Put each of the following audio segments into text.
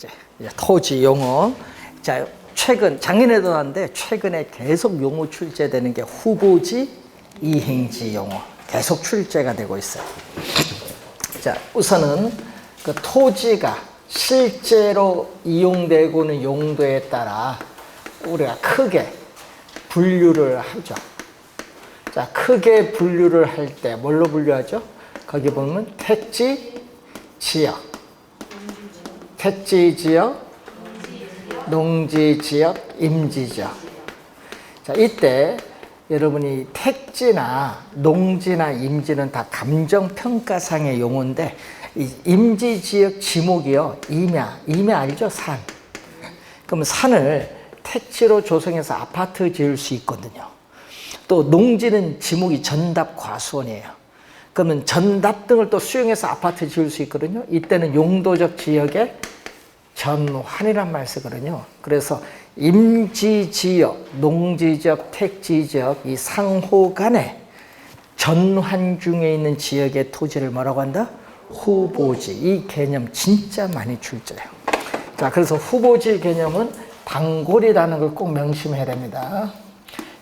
출제겠지. 이제 토지 용어. 자, 작년에도 나왔는데 최근에 계속 용어 출제되는 게 후보지, 이행지 용어. 계속 출제가 되고 있어요. 자, 우선은 그 토지가 실제로 이용되고 있는 용도에 따라 우리가 크게 분류를 하죠. 자, 크게 분류를 할 때 뭘로 분류하죠? 거기 보면 택지, 지역, 택지 지역, 농지 지역, 임지 지역. 자, 이때 여러분이 택지나 농지나 임지는 다 감정평가상의 용어인데 이 임지 지역 지목이요, 임야 알죠? 산. 그럼 산을 택지로 조성해서 아파트 지을 수 있거든요. 또 농지는 지목이 전답 과수원이에요. 그러면 전답 등을 또 수용해서 아파트 지을 수 있거든요. 이때는 용도적 지역에 전환이란 말 쓰거든요. 그래서 임지지역, 농지지역, 택지지역 이 상호 간에 전환 중에 있는 지역의 토지를 뭐라고 한다? 후보지. 이 개념 진짜 많이 출제해요. 자, 그래서 후보지 개념은 단골이라는 걸 꼭 명심해야 됩니다.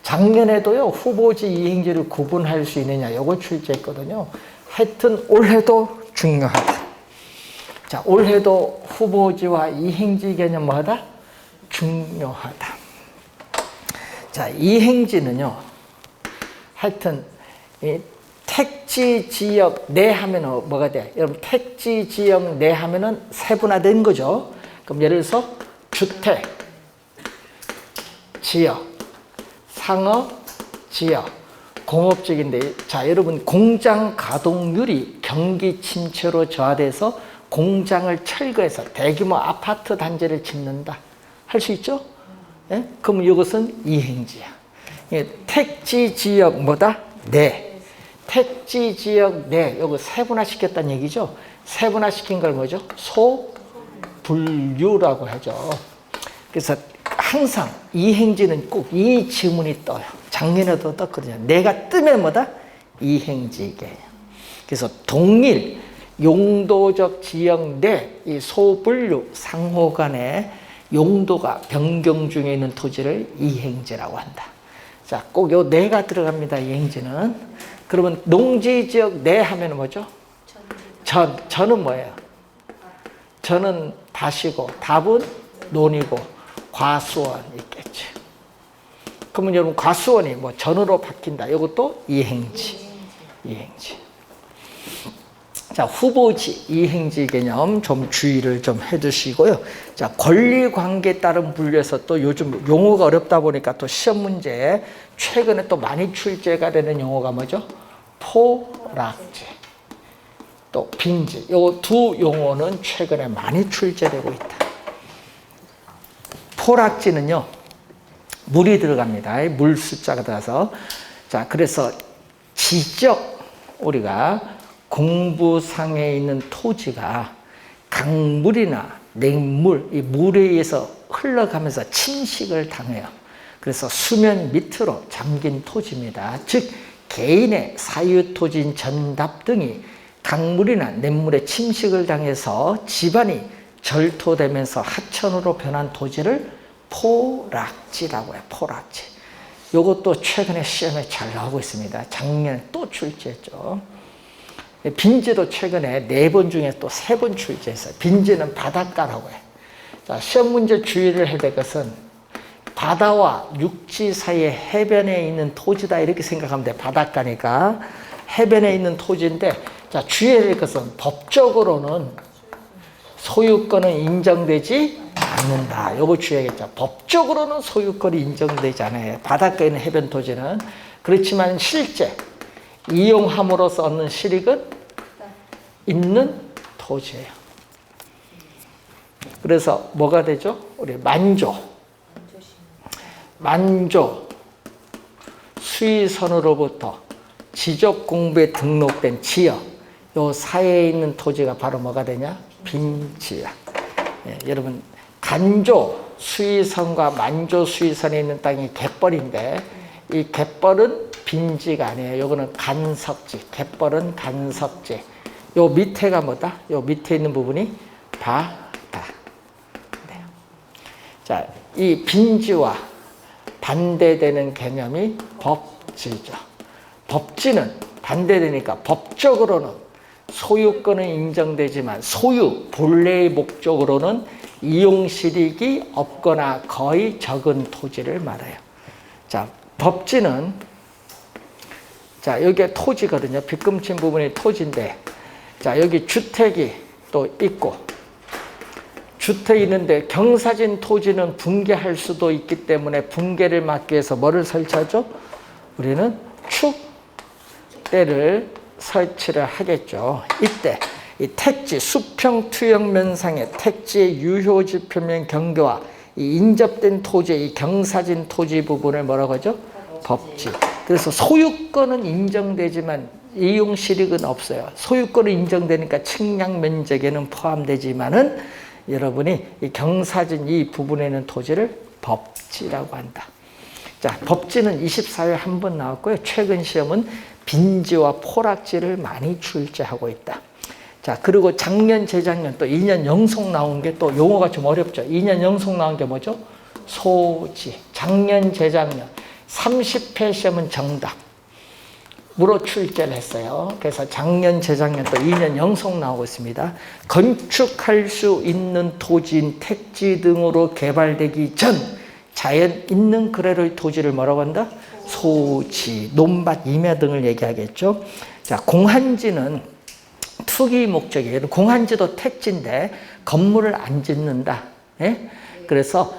작년에도요, 후보지 이행지를 구분할 수 있느냐, 이거 출제했거든요. 하여튼 올해도 중요하다. 자, 올해도 후보지와 이행지 개념 뭐하다? 중요하다. 자, 이행지는요, 하여튼, 이 택지 지역 내 하면은 뭐가 돼? 여러분, 택지 지역 내 하면은 세분화된 거죠. 그럼 예를 들어서 주택, 지역, 상업, 지역, 공업적인데, 자, 여러분, 공장 가동률이 경기 침체로 저하돼서 공장을 철거해서 대규모 아파트 단지를 짓는다. 할 수 있죠? 예? 그럼 이것은 이행지야. 예, 택지 지역 뭐다? 내. 택지 지역 내. 이거 세분화시켰다는 얘기죠? 세분화시킨 걸 뭐죠? 소분류라고 하죠. 그래서 항상 이행지는 꼭 이 지문이 떠요. 작년에도 떴거든요. 내가 뜨면 뭐다? 이행지게. 그래서 동일 용도적 지역 내 이 소분류 상호 간의 용도가 변경 중에 있는 토지를 이행지라고 한다. 자, 꼭 요 내가 들어갑니다. 이행지는. 그러면 농지 지역 내 하면 뭐죠? 전은 뭐예요? 전은 다시고 답은 논이고 과수원 있겠지. 그러면 여러분 과수원이 뭐 전으로 바뀐다. 이것도 이행지. 자, 후보지, 이행지 개념 좀 주의를 좀 해두시고요. 자, 권리관계에 따른 분류에서 또 요즘 용어가 어렵다 보니까 또 시험 문제에 최근에 또 많이 출제가 되는 용어가 뭐죠? 포락지, 또 빈지. 이 두 용어는 최근에 많이 출제되고 있다. 포락지는요, 물이 들어갑니다. 물 숫자가 들어가서. 자, 그래서 지적, 우리가 공부상에 있는 토지가 강물이나 냉물, 이 물에 의해서 흘러가면서 침식을 당해요. 그래서 수면 밑으로 잠긴 토지입니다. 즉, 개인의 사유토지인 전답 등이 강물이나 냉물에 침식을 당해서 집안이 절토되면서 하천으로 변한 토지를 포락지라고 해요. 포락지. 이것도 최근에 시험에 잘 나오고 있습니다. 작년에 또 출제했죠. 빈지도 최근에 4번 중에 또 3번 출제했어요. 빈지는 바닷가라고 해요. 자, 시험 문제 주의를 해야 될 것은 바다와 육지 사이에 해변에 있는 토지다 이렇게 생각하면 돼. 바닷가니까 해변에 있는 토지인데, 자, 주의해야 될 것은 법적으로는 소유권은 인정되지 않는다. 이거 주의하겠죠. 법적으로는 소유권이 인정되지 않아요. 바닷가에 있는 해변 토지는. 그렇지만 실제 이용함으로써 얻는 실익은 있는 토지예요. 그래서 뭐가 되죠? 우리 만조 수의선으로부터 지적공부에 등록된 지역, 요 사이에 있는 토지가 바로 뭐가 되냐? 빈지야. 예, 여러분, 간조 수의선과 만조 수의선에 있는 땅이 갯벌인데, 이 갯벌은 빈지가 아니에요. 요거는 간석지. 갯벌은 간석지. 요 밑에가 뭐다? 요 밑에 있는 부분이 바다. 자, 이 빈지와 반대되는 개념이 법지죠. 법지는 반대되니까 법적으로는 소유권은 인정되지만 소유, 본래의 목적으로는 이용실익이 없거나 거의 적은 토지를 말해요. 자, 법지는 자, 여기에 토지거든요. 빗금친 부분이 토지인데 자, 여기 주택이 또 있고 주택이 있는데 경사진 토지는 붕괴할 수도 있기 때문에 붕괴를 막기 위해서 뭐를 설치하죠? 우리는 축대를 설치를 하겠죠. 이때 이 택지, 수평 투영 면상의 택지의 유효지 표면 경계와 이 인접된 토지의 이 경사진 토지 부분을 뭐라고 하죠? 법지. 그래서 소유권은 인정되지만 이용 실익은 없어요. 소유권은 인정되니까 측량 면적에는 포함되지만은 여러분이 이 경사진 이 부분에 있는 토지를 법지라고 한다. 자, 법지는 24회에 한 번 나왔고요. 최근 시험은 빈지와 포락지를 많이 출제하고 있다. 자, 그리고 작년, 재작년 또 2년 연속 나온 게 또 용어가 좀 어렵죠. 2년 연속 나온 게 뭐죠? 소지. 작년, 재작년 30회 시험은 정답으로 출제를 했어요. 그래서 작년, 재작년 또 2년 연속 나오고 있습니다. 건축할 수 있는 토지인 택지 등으로 개발되기 전 자연 있는 그래로의 토지를 뭐라고 한다? 소지, 논밭, 임야 등을 얘기하겠죠. 자, 공한지는 투기 목적이에요. 공한지도 택지인데 건물을 안 짓는다. 예? 그래서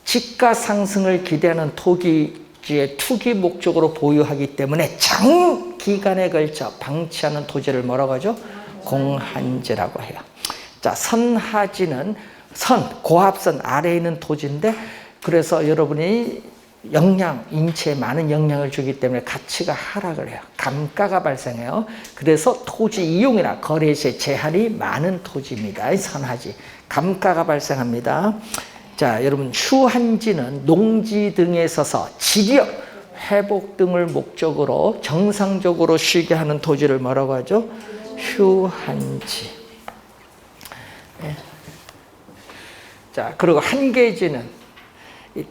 집가 상승을 기대하는 토지의 투기 목적으로 보유하기 때문에 장기간에 걸쳐 방치하는 토지를 뭐라고 하죠? 공한지라고 해요. 자, 선하지는 고합선 아래에 있는 토지인데 그래서 여러분이 인체에 많은 영향을 주기 때문에 가치가 하락을 해요. 감가가 발생해요. 그래서 토지 이용이나 거래 시에 제한이 많은 토지입니다. 선하지. 감가가 발생합니다. 자, 여러분 휴한지는 농지 등에 있어서 지력, 회복 등을 목적으로 정상적으로 쉬게 하는 토지를 뭐라고 하죠? 휴한지. 네. 자, 그리고 한계지는 이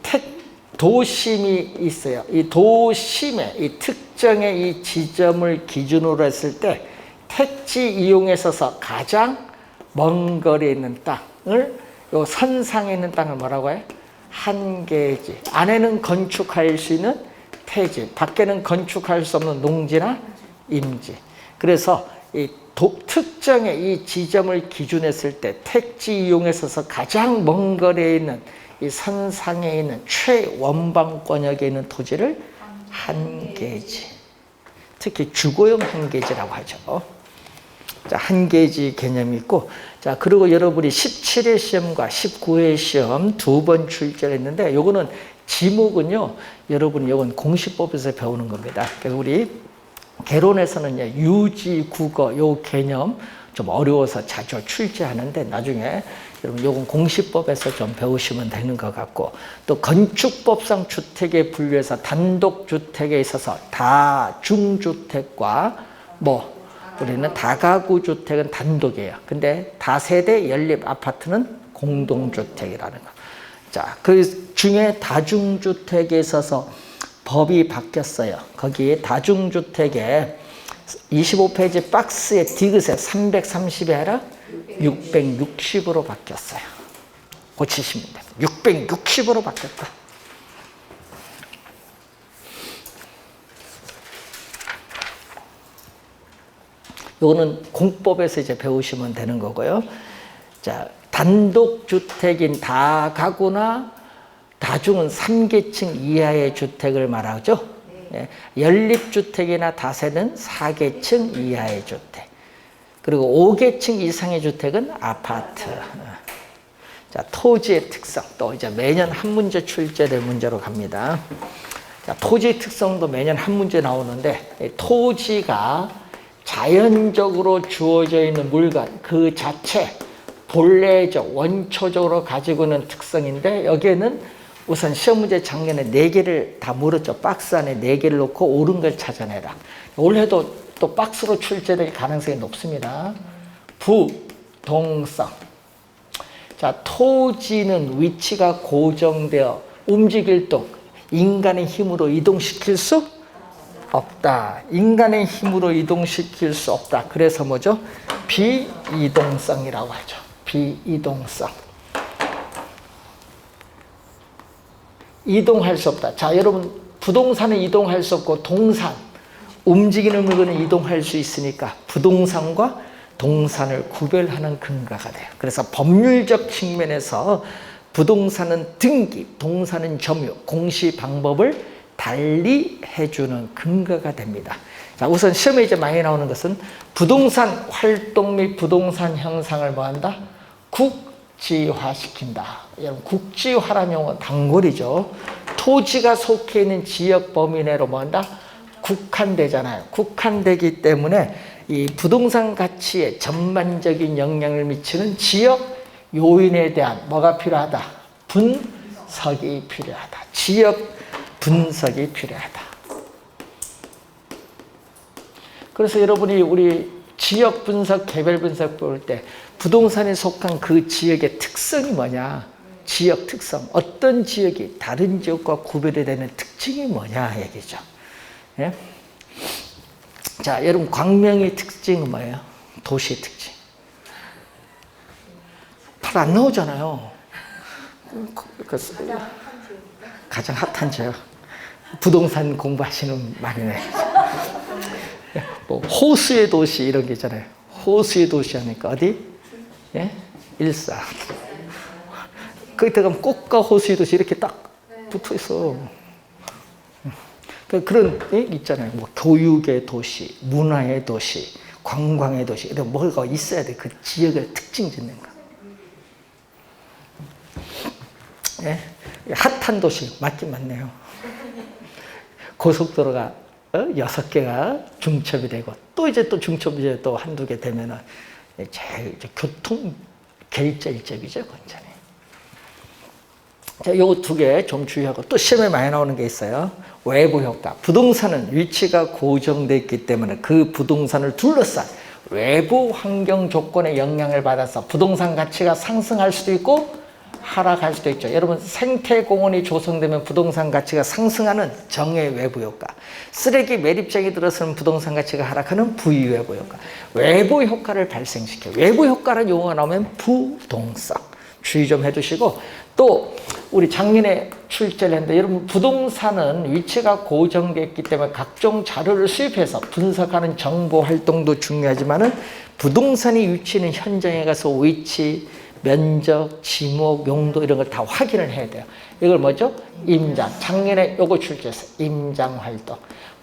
도심이 있어요. 이 도심의 이 특정의 이 지점을 기준으로 했을 때 택지 이용에 있어서 가장 먼 거리에 있는 땅을 요 선상에 있는 땅을 뭐라고 해요? 한계지. 안에는 건축할 수 있는 태지, 밖에는 건축할 수 없는 농지나 임지. 그래서 이 특정의 이 지점을 기준했을 때 택지 이용에 있어서 가장 먼 거리에 있는 이 선상에 있는 최원방권역에 있는 토지를 한계지. 특히 주거용 한계지라고 하죠. 자, 한계지 개념이 있고, 자, 그리고 여러분이 17회 시험과 19회 시험 두 번 출제를 했는데, 요거는 지목은요, 여러분, 요건 공시법에서 배우는 겁니다. 그래서 우리 개론에서는 유지, 국어, 요 개념 좀 어려워서 자주 출제하는데, 나중에 여러분 요건 공시법에서 좀 배우시면 되는 것 같고, 또 건축법상 주택에 분류해서 단독주택에 있어서 다중주택과 우리는 다가구 주택은 단독이에요. 근데 다세대 연립 아파트는 공동주택이라는 거. 자, 그 중에 다중주택에 있어서 법이 바뀌었어요. 거기에 다중주택에 25페이지 박스의 디귿에 330이 아니라 660으로 바뀌었어요. 고치시면 됩니다. 660으로 바뀌었다. 이거는 공법에서 이제 배우시면 되는 거고요. 자, 단독주택인 다가구나 다중은 3계층 이하의 주택을 말하죠. 네. 연립주택이나 다세는 4계층 이하의 주택. 그리고 5계층 이상의 주택은 아파트. 자, 토지의 특성. 또 이제 매년 한 문제 출제될 문제로 갑니다. 자, 토지의 특성도 매년 한 문제 나오는데, 토지가 자연적으로 주어져 있는 물건 그 자체, 본래적, 원초적으로 가지고 있는 특성인데, 여기에는 우선 시험 문제 작년에 4개를 다 물었죠. 박스 안에 4개를 놓고 옳은 걸 찾아내라. 올해도 또 박스로 출제될 가능성이 높습니다. 부동성. 자, 토지는 위치가 고정되어 움직일 동 인간의 힘으로 이동시킬 수 없다. 인간의 힘으로 이동시킬 수 없다. 그래서 뭐죠? 비이동성이라고 하죠. 비이동성. 이동할 수 없다. 자, 여러분 부동산은 이동할 수 없고 동산, 움직이는 물건은 이동할 수 있으니까 부동산과 동산을 구별하는 근거가 돼요. 그래서 법률적 측면에서 부동산은 등기, 동산은 점유, 공시 방법을 달리 해주는 근거가 됩니다. 자, 우선 시험에 이제 많이 나오는 것은 부동산 활동 및 부동산 형상을 뭐한다? 국지화시킨다. 여러분 국지화라는 용어 단골이죠. 토지가 속해 있는 지역 범위 내로 뭐한다? 국한되잖아요. 국한되기 때문에 이 부동산 가치에 전반적인 영향을 미치는 지역 요인에 대한 뭐가 필요하다? 분석이 필요하다. 지역 분석이 필요하다. 그래서 여러분이 우리 지역 분석, 개별 분석 볼 때 부동산에 속한 그 지역의 특성이 뭐냐? 지역 특성. 어떤 지역이 다른 지역과 구별이 되는 특징이 뭐냐 얘기죠. 예? 자, 여러분 광명의 특징은 뭐예요? 도시 특징. 잘 안 나오잖아요. 가장 핫한 지역. 부동산 공부하시는 말이네. 뭐 호수의 도시 이런 게 있잖아요. 호수의 도시 하니까 어디? 예? 일산. 거기 들어가면 꽃과 호수의 도시 이렇게 딱 붙어 있어. 그런 게 있잖아요. 뭐 교육의 도시, 문화의 도시, 관광의 도시 이런 뭐가 있어야 돼. 그 지역을 특징 짓는 거. 예? 핫한 도시 맞긴 맞네요. 고속도로가 6개가 중첩이 되고 또 이제 또 중첩이 또 한두 개 되면은 제일 교통 결절적이죠, 완전히. 자, 요 두 개 좀 주의하고 또 시험에 많이 나오는 게 있어요. 외부 효과. 부동산은 위치가 고정되어 있기 때문에 그 부동산을 둘러싼 외부 환경 조건의 영향을 받아서 부동산 가치가 상승할 수도 있고 하락할 수도 있죠. 여러분 생태공원이 조성되면 부동산 가치가 상승하는 정의 외부 효과, 쓰레기 매립장이 들어서는 부동산 가치가 하락하는 부의외부 효과, 외부 효과를 발생시켜요. 외부 효과라는 용어가 나오면 부동성. 주의 좀 해두시고 또 우리 작년에 출제를 했는데 여러분 부동산은 위치가 고정됐기 때문에 각종 자료를 수입해서 분석하는 정보 활동도 중요하지만은 부동산이 위치는 현장에 가서 위치, 면적, 지목, 용도 이런 걸 다 확인을 해야 돼요. 이걸 뭐죠? 임장. 작년에 요거 출제했어요. 임장 활동.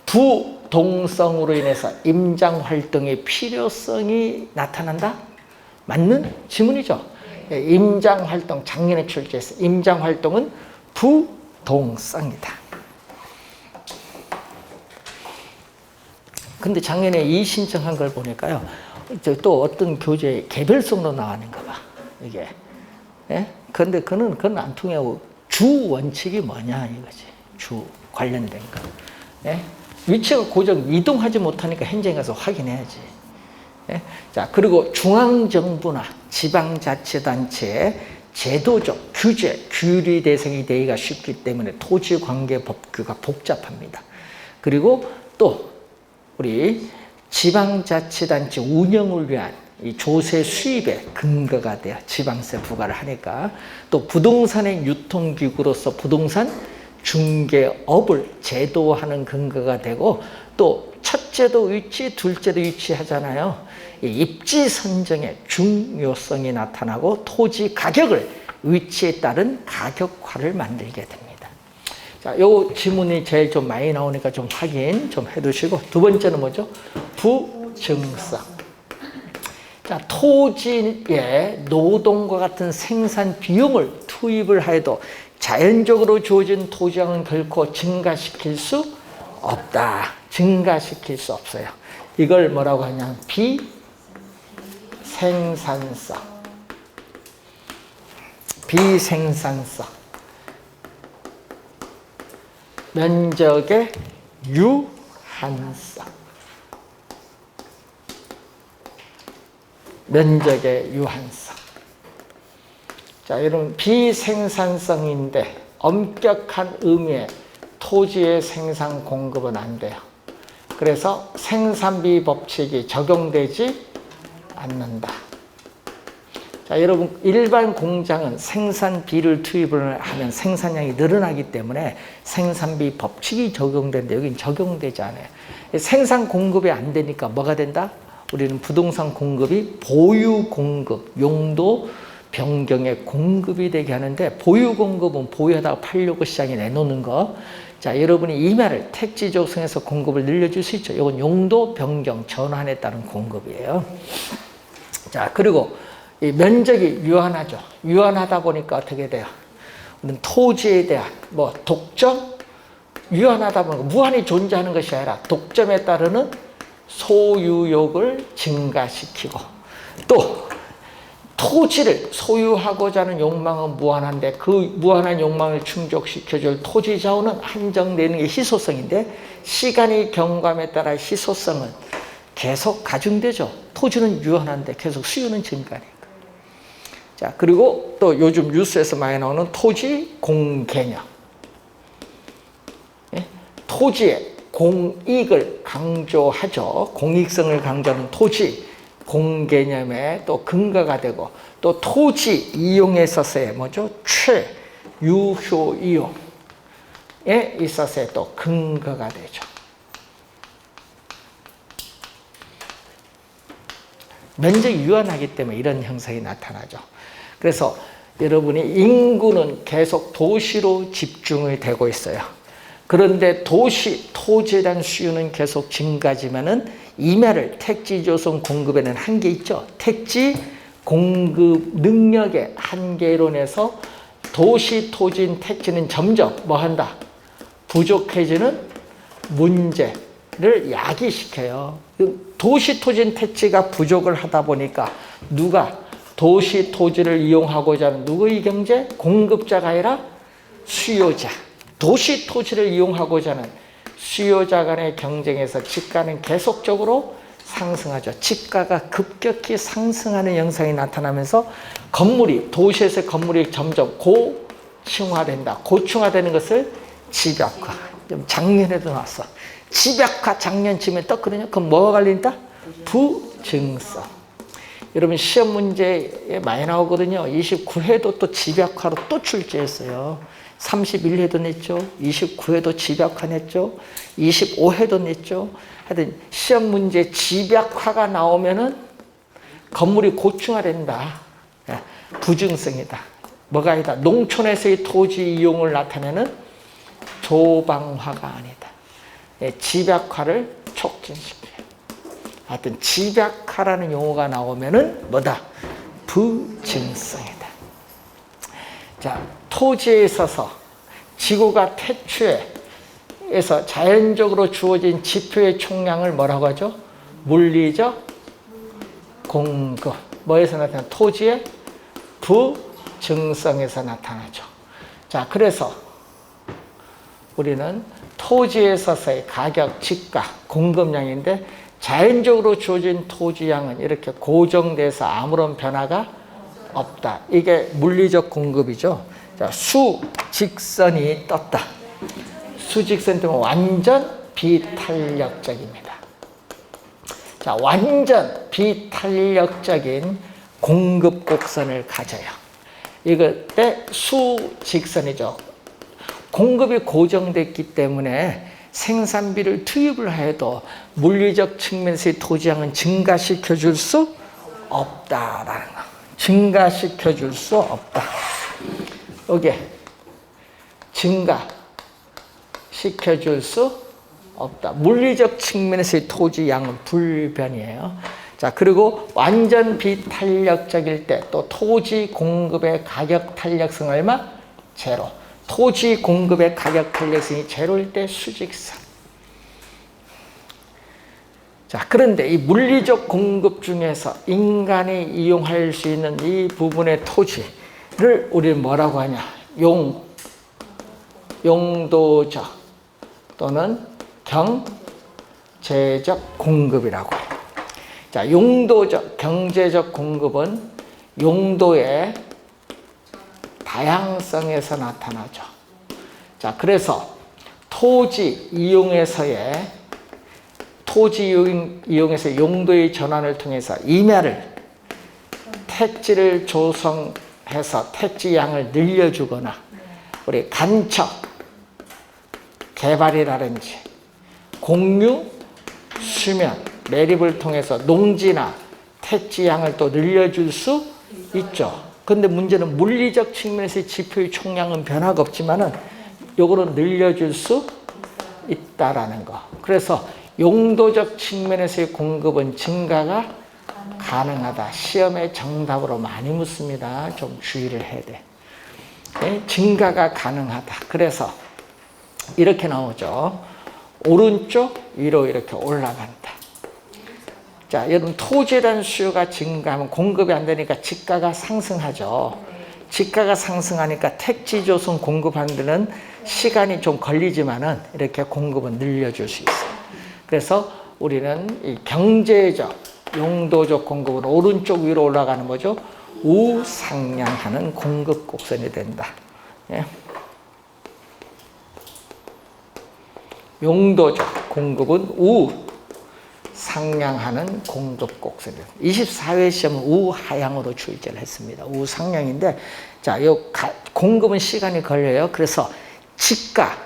부동성으로 인해서 임장 활동의 필요성이 나타난다? 맞는 지문이죠. 임장 활동 작년에 출제했어요. 임장 활동은 부동성이다. 근데 작년에 이 신청한 걸 보니까요. 또 어떤 교재에 개별성으로 나왔는가 봐. 이게. 예? 근데 그건 안 통하고 주 원칙이 뭐냐 이거지. 주 관련된 거. 예? 위치가 고정 이동하지 못하니까 현장에 가서 확인해야지. 예? 자, 그리고 중앙정부나 지방자치단체의 제도적 규제, 규리 대상이 되기가 쉽기 때문에 토지관계 법규가 복잡합니다. 그리고 또 우리 지방자치단체 운영을 위한 이 조세 수입의 근거가 돼요. 지방세 부과를 하니까. 또 부동산의 유통기구로서 부동산 중개업을 제도하는 근거가 되고 또 첫째도 위치, 둘째도 위치하잖아요. 이 입지 선정의 중요성이 나타나고 토지 가격을 위치에 따른 가격화를 만들게 됩니다. 자, 요 지문이 제일 좀 많이 나오니까 좀 확인 좀 해두시고 두 번째는 뭐죠? 부증성. 자, 토지에 노동과 같은 생산 비용을 투입을 해도 자연적으로 주어진 토지량은 결코 증가시킬 수 없다. 증가시킬 수 없어요. 이걸 뭐라고 하냐면 비생산성. 비생산성. 면적의 유한성. 면적의 유한성. 자, 여러분 비생산성인데 엄격한 의미의 토지의 생산 공급은 안 돼요. 그래서 생산비 법칙이 적용되지 않는다. 자, 여러분 일반 공장은 생산비를 투입을 하면 생산량이 늘어나기 때문에 생산비 법칙이 적용되는데 여긴 적용되지 않아요. 생산 공급이 안 되니까 뭐가 된다? 우리는 부동산 공급이 보유 공급, 용도 변경의 공급이 되게 하는데, 보유 공급은 보유하다가 팔려고 시장에 내놓는 거. 자, 여러분이 임야를 택지 조성해서 공급을 늘려줄 수 있죠. 이건 용도 변경 전환에 따른 공급이에요. 자, 그리고 이 면적이 유한하죠. 유한하다 보니까 어떻게 돼요? 우리는 토지에 대한 뭐 독점, 유한하다 보니까 무한히 존재하는 것이 아니라 독점에 따르는 소유욕을 증가시키고, 또 토지를 소유하고자 하는 욕망은 무한한데 그 무한한 욕망을 충족시켜줄 토지 자원은 한정되는 게 희소성인데, 시간이 경과함에 따라 희소성은 계속 가중되죠. 토지는 유한한데 계속 수요는 증가하니까. 자, 그리고 또 요즘 뉴스에서 많이 나오는 토지 공개념. 예? 토지의 공익을 강조하죠. 공익성을 강조하는 토지 공개념에 또 근거가 되고, 또 토지 이용에 있어서의 뭐죠? 최유효 이용에 있어서의 또 근거가 되죠. 면적이 유한하기 때문에 이런 형상이 나타나죠. 그래서 여러분이 인구는 계속 도시로 집중이 되고 있어요. 그런데 도시, 토지에 대한 수요는 계속 증가지만은 임야를 택지 조성 공급에는 한계 있죠. 택지 공급 능력의 한계로 인해서 도시 토지인 택지는 점점 뭐 한다? 부족해지는 문제를 야기시켜요. 도시 토지인 택지가 부족을 하다 보니까 누가 도시 토지를 이용하고자 하는 누구의 경제? 공급자가 아니라 수요자. 도시 토지를 이용하고자 하는 수요자 간의 경쟁에서 지가는 계속적으로 상승하죠. 지가가 급격히 상승하는 현상이 나타나면서 건물이, 도시에서 건물이 점점 고층화된다. 고층화되는 것을 집약화. 작년에도 나왔어. 집약화 작년쯤에 떴거든요. 그럼 뭐가 걸린다? 부증성. 여러분 시험 문제에 많이 나오거든요. 29회도 또 집약화로 또 출제했어요. 31회도 냈죠. 29회도 집약화 냈죠. 25회도 냈죠. 하여튼 시험 문제 집약화가 나오면은 건물이 고층화된다. 부증성이다. 뭐가 아니다. 농촌에서의 토지 이용을 나타내는 조방화가 아니다. 집약화를 촉진시켜요. 하여튼 집약화라는 용어가 나오면은 뭐다? 부증성이다. 자, 토지에 있어서 지구가 태초에서 자연적으로 주어진 지표의 총량을 뭐라고 하죠? 물리적 공급. 뭐에서 나타나? 토지의 부증성에서 나타나죠. 자, 그래서 우리는 토지에 있어서의 가격, 지가, 공급량인데 자연적으로 주어진 토지량은 이렇게 고정돼서 아무런 변화가 없다. 이게 물리적 공급이죠. 자, 수직선이 떴다. 수직선 때문에 완전 비탄력적입니다. 자, 완전 비탄력적인 공급 곡선을 가져요. 이것 때 수직선이죠. 공급이 고정됐기 때문에 생산비를 투입을 해도 물리적 측면에서의 토지량은 증가시켜 줄 수 없다라는 거. 증가시켜 줄 수 없다. 여기 증가시켜 줄 수 없다. 물리적 측면에서의 토지량은 불변이에요. 자, 그리고 완전 비탄력적일 때 또 토지 공급의 가격 탄력성 얼마? 제로. 토지 공급의 가격 탄력성이 제로일 때 수직선. 자, 그런데 이 물리적 공급 중에서 인간이 이용할 수 있는 이 부분의 토지를 우리는 뭐라고 하냐? 용도적 또는 경제적 공급이라고 해요. 자, 용도적, 경제적 공급은 용도의 다양성에서 나타나죠. 자, 그래서 토지 이용에서 용도의 전환을 통해서 임야를 택지를 조성해서 택지 양을 늘려주거나 우리 간척 개발이라든지 공유 수면 매립을 통해서 농지나 택지 양을 또 늘려줄 수 있죠. 근데 문제는 물리적 측면에서의 지표의 총량은 변화가 없지만은 요거는 늘려줄 수 있다라는 거. 그래서 용도적 측면에서의 공급은 증가가 가능하다. 시험에 정답으로 많이 묻습니다. 좀 주의를 해야 돼. 네? 증가가 가능하다. 그래서 이렇게 나오죠. 오른쪽 위로 이렇게 올라간다. 자, 여러분 토지에 대한 수요가 증가하면 공급이 안 되니까 지가가 상승하죠. 지가가 상승하니까 택지 조성 공급하는 데는 시간이 좀 걸리지만은 이렇게 공급은 늘려줄 수 있어요. 그래서 우리는 이 경제적, 용도적 공급은 오른쪽 위로 올라가는 거죠. 우상향하는 공급 곡선이 된다. 예. 용도적 공급은 우상향하는 공급 곡선이 된다. 24회 시험은 우하향으로 출제를 했습니다. 우상향인데, 자, 요 공급은 시간이 걸려요. 그래서 지가,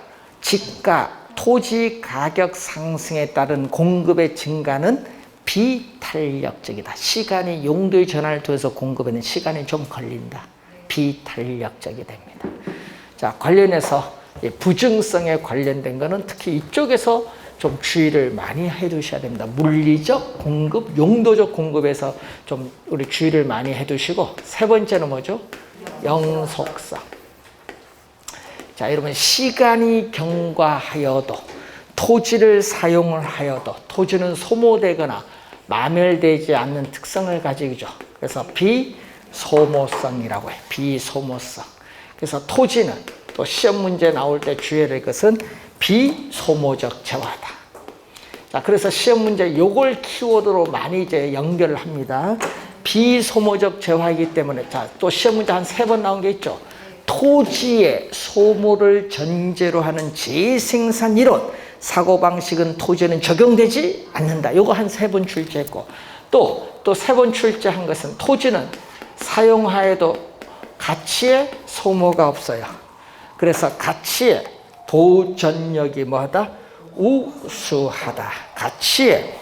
토지 가격 상승에 따른 공급의 증가는 비탄력적이다. 시간이 용도의 전환을 통해서 공급에는 시간이 좀 걸린다. 비탄력적이 됩니다. 자, 관련해서 부증성에 관련된 거는 특히 이쪽에서 좀 주의를 많이 해 두셔야 됩니다. 물리적 공급, 용도적 공급에서 좀 우리 주의를 많이 해 두시고, 세 번째는 뭐죠? 영속성. 자, 여러분 시간이 경과하여도 토지를 사용을 하여도 토지는 소모되거나 마멸되지 않는 특성을 가지죠. 그래서 비소모성이라고 해요. 비소모성. 그래서 토지는 또 시험 문제 나올 때 주의해야 될 것은 비소모적 재화다. 자, 그래서 시험 문제 요걸 키워드로 많이 이제 연결을 합니다. 비소모적 재화이기 때문에, 자, 또 시험 문제 한 3번 나온 게 있죠. 토지의 소모를 전제로 하는 재생산 이론, 사고방식은 토지에는 적용되지 않는다. 요거 한 3번 출제했고, 또 3번 출제한 것은 토지는 사용하여도 가치의 소모가 없어요. 그래서 가치의 보존력이 뭐하다? 우수하다. 가치의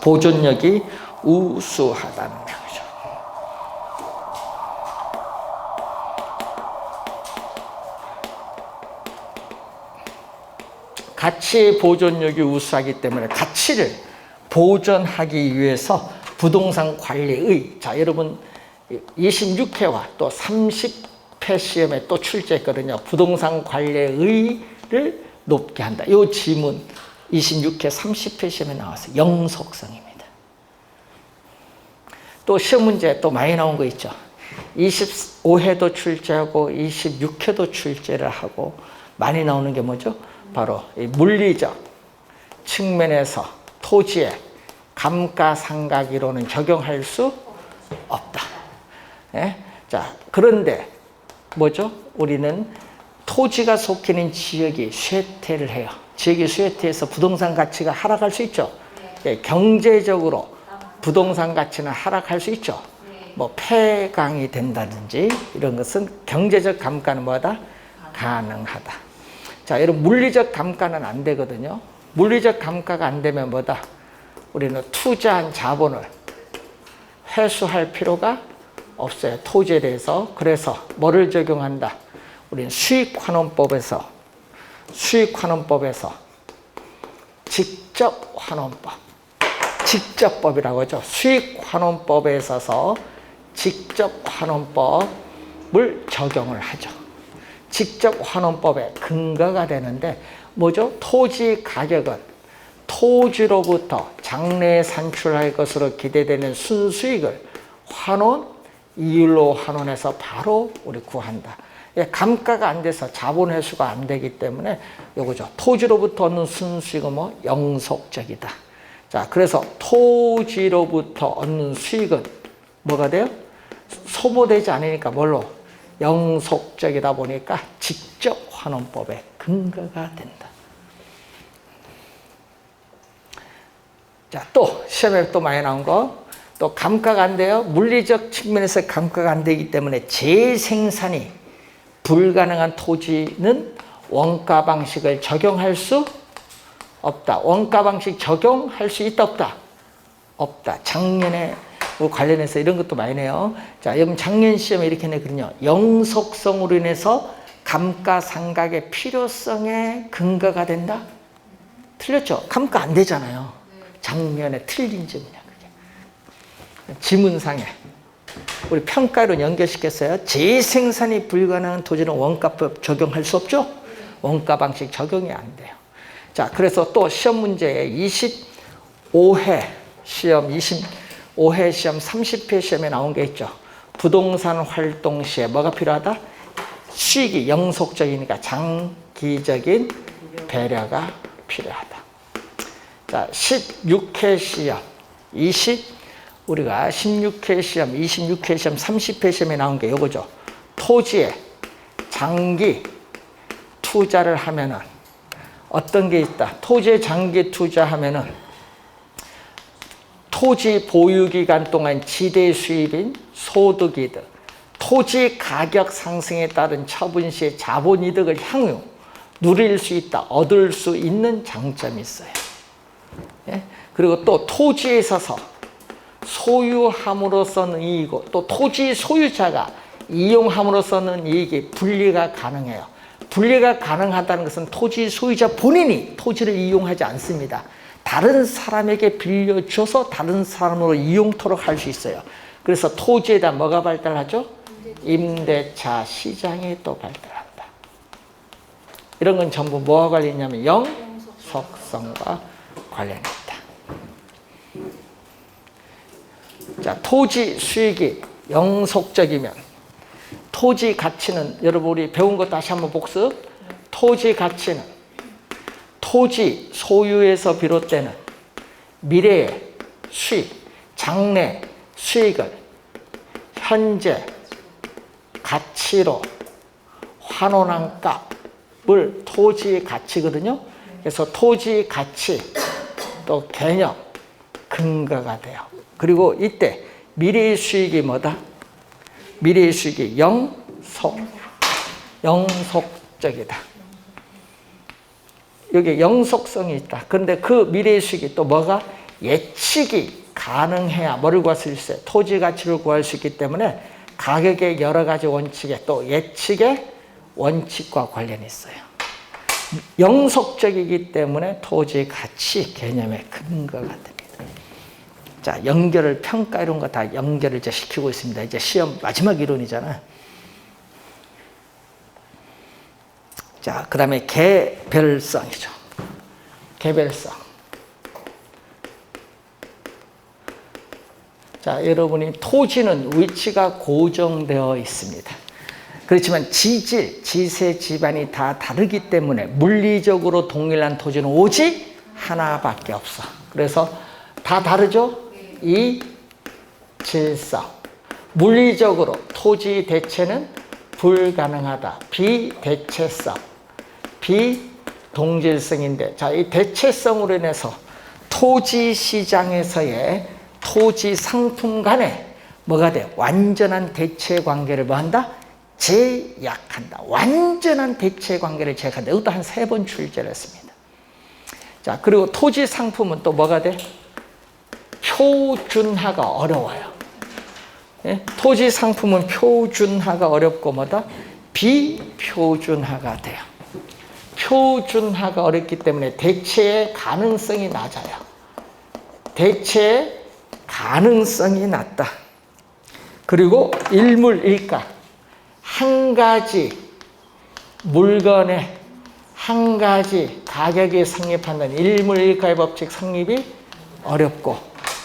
보존력이 우수하다는 거죠. 가치의 보존력이 우수하기 때문에 가치를 보존하기 위해서 부동산 관리의, 자, 여러분 26회와 또 30회 시험에 또 출제했거든요. 부동산 관리의를 높게 한다. 이 지문 26회, 30회 시험에 나왔어요. 영속성입니다. 또 시험 문제 또 많이 나온 거 있죠. 25회도 출제하고 26회도 출제를 하고 많이 나오는 게 뭐죠? 바로 이 물리적 측면에서 토지의 감가상각 이론은 적용할 수 없다. 예? 자, 그런데 뭐죠? 우리는 토지가 속해 있는 지역이 쇠퇴를 해요. 지역이 쇠퇴해서 부동산 가치가 하락할 수 있죠. 예, 경제적으로 부동산 가치는 하락할 수 있죠. 뭐 폐강이 된다든지 이런 것은 경제적 감가는 뭐다? 가능하다. 자, 여러분 물리적 감가는 안 되거든요. 물리적 감가가 안 되면 뭐다? 우리는 투자한 자본을 회수할 필요가 없어요. 토지에 대해서. 그래서 뭐를 적용한다? 우리는 수익환원법에서 직접환원법, 직접법이라고 하죠. 수익환원법에 있어서 직접환원법을 적용을 하죠. 직접환원법의 근거가 되는데 뭐죠? 토지 가격은 토지로부터 장래에 산출할 것으로 기대되는 순수익을 환원, 이율로 환원해서 바로 우리 구한다. 감가가 안 돼서 자본 회수가 안 되기 때문에 요거죠. 토지로부터 얻는 순수익은 뭐? 영속적이다. 자, 그래서 토지로부터 얻는 수익은 뭐가 돼요? 소모되지 않으니까 뭘로? 영속적이다 보니까 직접 환원법의 근거가 된다. 자, 또 시험에 또 많이 나온 거, 또 감가가 안 돼요. 물리적 측면에서 감가가 안 되기 때문에 재생산이 불가능한 토지는 원가 방식을 적용할 수 없다. 원가 방식 적용할 수 있다 없다? 없다. 작년에 관련해서 이런 것도 많이 내요. 자, 여러분 작년 시험에 이렇게 내거든요. 영속성으로 인해서 감가상각의 필요성에 근거가 된다? 틀렸죠? 감가 안 되잖아요. 작년에 틀린 점이냐 그게. 지문상에 우리 평가로 연결시켰어요. 재생산이 불가능한 토지는 원가법 적용할 수 없죠? 원가 방식 적용이 안 돼요. 자, 그래서 또 시험 문제에 25회 시험, 25회 시험, 30회 시험에 나온 게 있죠. 부동산 활동 시에 뭐가 필요하다? 수익이 영속적이니까 장기적인 배려가 필요하다. 자, 16회 시험, 우리가 16회 시험, 26회 시험, 30회 시험에 나온 게 이거죠. 토지에 장기 투자를 하면은 어떤 게 있다? 토지에 장기 투자하면은 토지 보유 기간 동안 지대 수입인 소득이득, 토지 가격 상승에 따른 처분 시의 자본 이득을 향후 누릴 수 있다, 얻을 수 있는 장점이 있어요. 예? 그리고 또 토지에 있어서 소유함으로서는 이익이고 또 토지 소유자가 이용함으로서는 이익이 분리가 가능해요. 분리가 가능하다는 것은 토지 소유자 본인이 토지를 이용하지 않습니다. 다른 사람에게 빌려줘서 다른 사람으로 이용토록 할 수 있어요. 그래서 토지에 대한 뭐가 발달하죠? 임대차 시장이 또 발달한다. 이런 건 전부 뭐와 관련이냐면 영속성과 관련있다. 자, 토지 수익이 영속적이면 토지 가치는 여러분 우리 배운 거 다시 한번 복습. 토지 가치는 토지 소유에서 비롯되는 미래의 수익, 장래 수익을 현재 가치로 환원한 값을 토지 가치거든요. 그래서 토지 가치 또 개념 근거가 돼요. 그리고 이때 미래의 수익이 뭐다? 미래의 수익이 영속적이다. 여기 영속성이 있다. 그런데 그 미래의 수익이 또 뭐가? 예측이 가능해야 뭐를 구할 수 있어요? 토지 가치를 구할 수 있기 때문에 가격의 여러 가지 원칙에 또 예측의 원칙과 관련이 있어요. 영속적이기 때문에 토지 가치 개념의 근거가 됩니다. 자, 연결을 평가 이런 거 다 연결을 이제 시키고 있습니다. 이제 시험 마지막 이론이잖아요. 자, 그 다음에 개별성이죠. 개별성. 자, 여러분이 토지는 위치가 고정되어 있습니다. 그렇지만 지세 지반이 다 다르기 때문에 물리적으로 동일한 토지는 오직 하나밖에 없어. 그래서 다 다르죠? 이 질성. 물리적으로 토지 대체는 불가능하다. 비대체성. 비동질성인데, 자, 이 대체성으로 인해서 토지 시장에서의 토지 상품 간에 뭐가 돼? 완전한 대체 관계를 뭐 한다? 제약한다. 완전한 대체 관계를 제약한다. 이것도 한 3번 출제를 했습니다. 자, 그리고 토지 상품은 또 뭐가 돼? 표준화가 어려워요. 예? 토지 상품은 표준화가 어렵고 뭐다? 비표준화가 돼요. 표준화가 어렵기 때문에 대체의 가능성이 낮아요. 대체의 가능성이 낮다. 그리고 일물일가. 한 가지 물건에 한 가지 가격이 성립한다는 일물일가의 법칙 성립이 어렵고,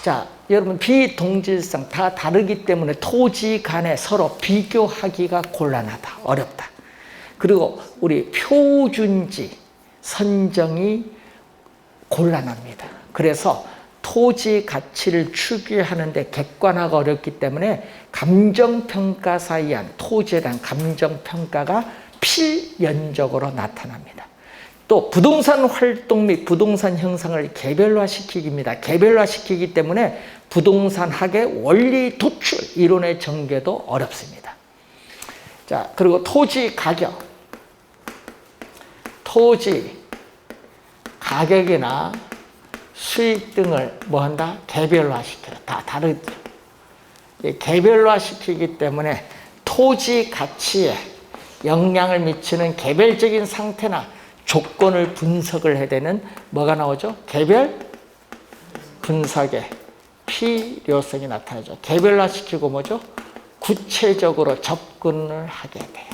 자, 여러분 비동질성 다 다르기 때문에 토지 간에 서로 비교하기가 곤란하다. 어렵다. 그리고 우리 표준지 선정이 곤란합니다. 그래서 토지 가치를 추계하는데 객관화가 어렵기 때문에 감정평가사에 의한 토지에 대한 감정평가가 필연적으로 나타납니다. 또 부동산 활동 및 부동산 형상을 개별화시키기입니다. 개별화시키기 때문에 부동산학의 원리 도출, 이론의 전개도 어렵습니다. 자, 그리고 토지 가격. 토지 가격이나 수익 등을 뭐 한다? 개별화시켜요. 다 다르죠. 개별화시키기 때문에 토지 가치에 영향을 미치는 개별적인 상태나 조건을 분석을 해야 되는 뭐가 나오죠? 개별 분석의 필요성이 나타나죠. 개별화시키고 뭐죠? 구체적으로 접근을 하게 돼요.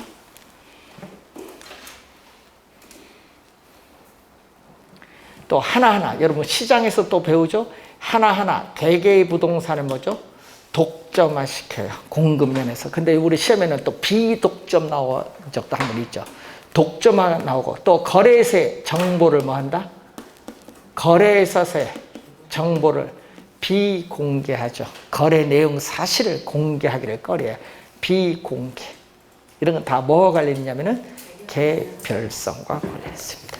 또 하나하나, 여러분 시장에서 또 배우죠? 하나하나 개개의 부동산을 뭐죠? 독점화시켜요. 공급면에서. 근데 우리 시험에는 또 비독점 나온 적도 한 번 있죠. 독점화 나오고, 또 거래세 정보를 뭐 한다? 거래소세 정보를 비공개하죠. 거래 내용 사실을 공개하기를 꺼려요. 비공개. 이런 건 다 뭐가 관련이냐면은 개별성과 관련있습니다.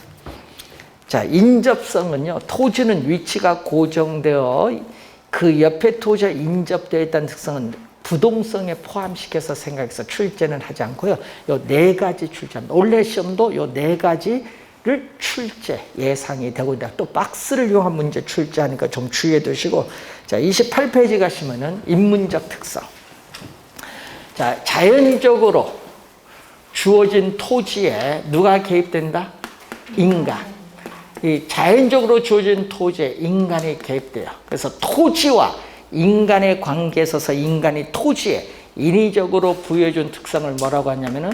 자, 인접성은요, 토지는 위치가 고정되어 그 옆에 토지가 인접되어 있다는 특성은 부동성에 포함시켜서 생각해서 출제는 하지 않고요. 요 네 가지 출제합니다. 올해 시험도 요 네 가지를 출제 예상이 되고 있다. 또 박스를 이용한 문제 출제하니까 좀 주의해 두시고, 자, 28페이지 가시면은 인문적 특성. 자, 자연적으로 주어진 토지에 누가 개입된다? 인간. 이 자연적으로 주어진 토지에 인간이 개입돼요. 그래서 토지와 인간의 관계에 있어서 인간이 토지에 인위적으로 부여해준 특성을 뭐라고 하냐면은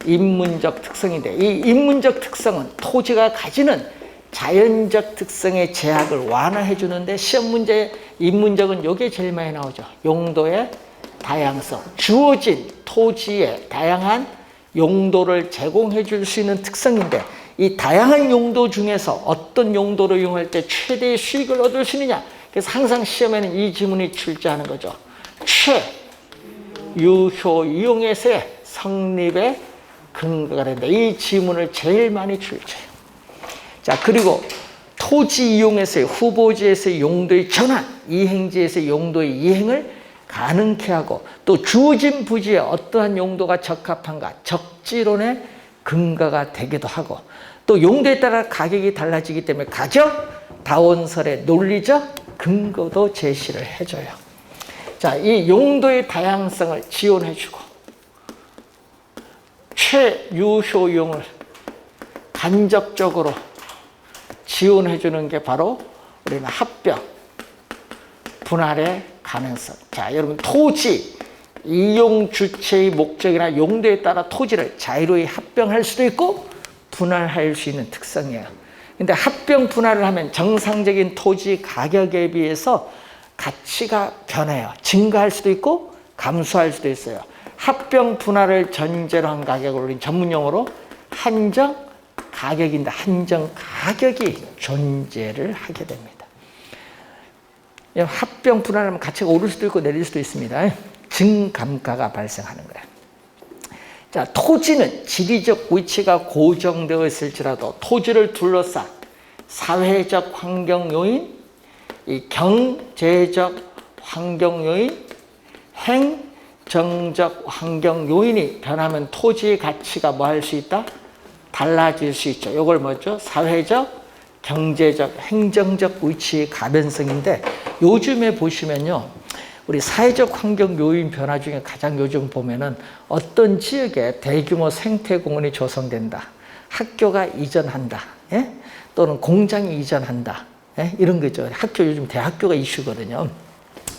인문적 특성인데, 이 인문적 특성은 토지가 가지는 자연적 특성의 제약을 완화해 주는데, 시험 문제 인문적은 이게 제일 많이 나오죠. 용도의 다양성. 주어진 토지에 다양한 용도를 제공해 줄 수 있는 특성인데, 이 다양한 용도 중에서 어떤 용도를 이용할 때 최대의 수익을 얻을 수 있느냐. 그래서 항상 시험에는 이 지문이 출제하는 거죠. 최유효 이용에서의 성립의 근거가 된다. 이 지문을 제일 많이 출제해요. 자, 그리고 토지 이용에서의 후보지에서의 용도의 전환, 이행지에서의 용도의 이행을 가능케 하고, 또 주어진 부지에 어떠한 용도가 적합한가, 적지론의 근거가 되기도 하고, 또 용도에 따라 가격이 달라지기 때문에 가격 다원설의 논리적 근거도 제시를 해줘요. 자, 이 용도의 다양성을 지원해주고 최유효용을 간접적으로 지원해주는 게 바로 우리는 합병 분할의 가능성. 자, 여러분 토지 이용 주체의 목적이나 용도에 따라 토지를 자유로이 합병할 수도 있고 분할할 수 있는 특성이에요. 근데 합병 분할을 하면 정상적인 토지 가격에 비해서 가치가 변해요. 증가할 수도 있고 감소할 수도 있어요. 합병 분할을 전제로 한 가격을 우리 전문용어로 한정 가격인데, 한정 가격이 존재를 하게 됩니다. 합병 분할하면 가치가 오를 수도 있고 내릴 수도 있습니다. 증감가가 발생하는 거예요. 자, 토지는 지리적 위치가 고정되어 있을지라도 토지를 둘러싼 사회적 환경 요인, 이 경제적 환경 요인, 행정적 환경 요인이 변하면 토지의 가치가 뭐 할 수 있다? 달라질 수 있죠. 이걸 뭐죠? 사회적, 경제적, 행정적 위치의 가변성인데, 요즘에 보시면요, 우리 사회적 환경 요인 변화 중에 가장 요즘 보면은 어떤 지역에 대규모 생태공원이 조성된다, 학교가 이전한다, 예? 또는 공장이 이전한다, 예? 이런 거죠. 학교, 요즘 대학교가 이슈거든요.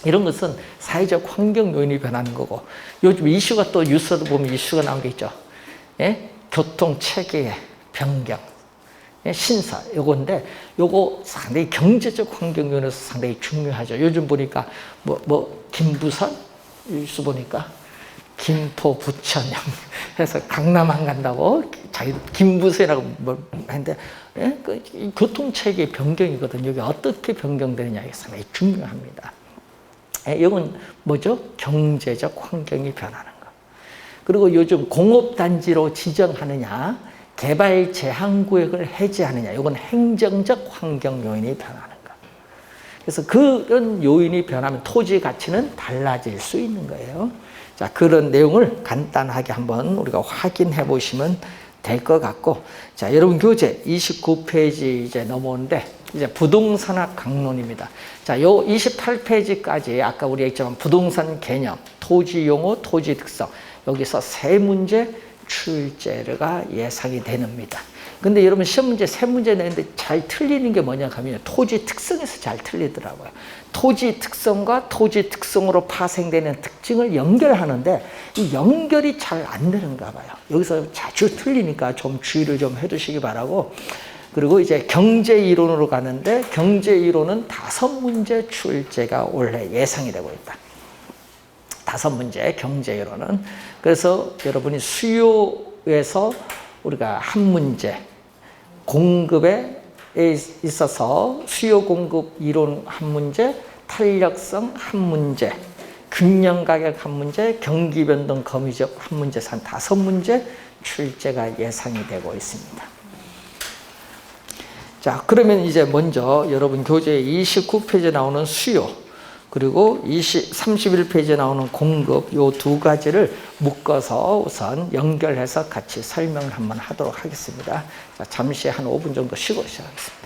이런 것은 사회적 환경 요인이 변하는 거고, 요즘 이슈가 또 뉴스도 보면 이슈가 나온 게 있죠. 예? 교통 체계의 변경, 예? 신사, 요건데, 요거 상당히 경제적 환경 요인에서 상당히 중요하죠. 요즘 보니까 김부선 뉴스 보니까 김포, 부천 해서 강남 안 간다고 자기 김부세라고 뭐 했는데 예? 그 교통체계 변경이거든요. 여기 어떻게 변경되느냐 이게 상당히 중요합니다. 예, 이건 뭐죠? 경제적 환경이 변하는 거. 그리고 요즘 공업단지로 지정하느냐, 개발 제한구역을 해제하느냐, 이건 행정적 환경 요인이 변하는 거. 그래서 그런 요인이 변하면 토지 가치는 달라질 수 있는 거예요. 자, 그런 내용을 간단하게 한번 우리가 확인해 보시면 될 것 같고, 자, 여러분 교재 29페이지 이제 넘어오는데, 이제 부동산학 강론입니다. 자, 요 28페이지까지 아까 우리 했지만 부동산 개념, 토지 용어, 토지 특성, 여기서 세 문제 출제가 예상이 됩니다. 근데 여러분 시험 문제 세 문제 내는데 잘 틀리는 게 뭐냐 하면 토지 특성에서 잘 틀리더라고요. 토지 특성과 토지 특성으로 파생되는 특징을 연결하는데 이 연결이 잘 안 되는가 봐요. 여기서 자주 틀리니까 좀 주의를 좀 해두시기 바라고. 그리고 이제 경제 이론으로 가는데 경제 이론은 5문제 출제가 올해 예상이 되고 있다. 5문제 경제 이론은. 그래서 여러분이 수요에서 우리가 한 문제, 공급에 있어서 수요 공급 이론 한 문제, 탄력성 한 문제, 금년 가격 한 문제, 경기 변동 거미적 한 문제, 한 5문제 출제가 예상이 되고 있습니다. 자, 그러면 이제 먼저 여러분 교재 29페이지에 나오는 수요, 그리고 31페이지에 나오는 공급, 요 두 가지를 묶어서 우선 연결해서 같이 설명을 한번 하도록 하겠습니다. 자, 잠시 한 5분 정도 쉬고 시작하겠습니다.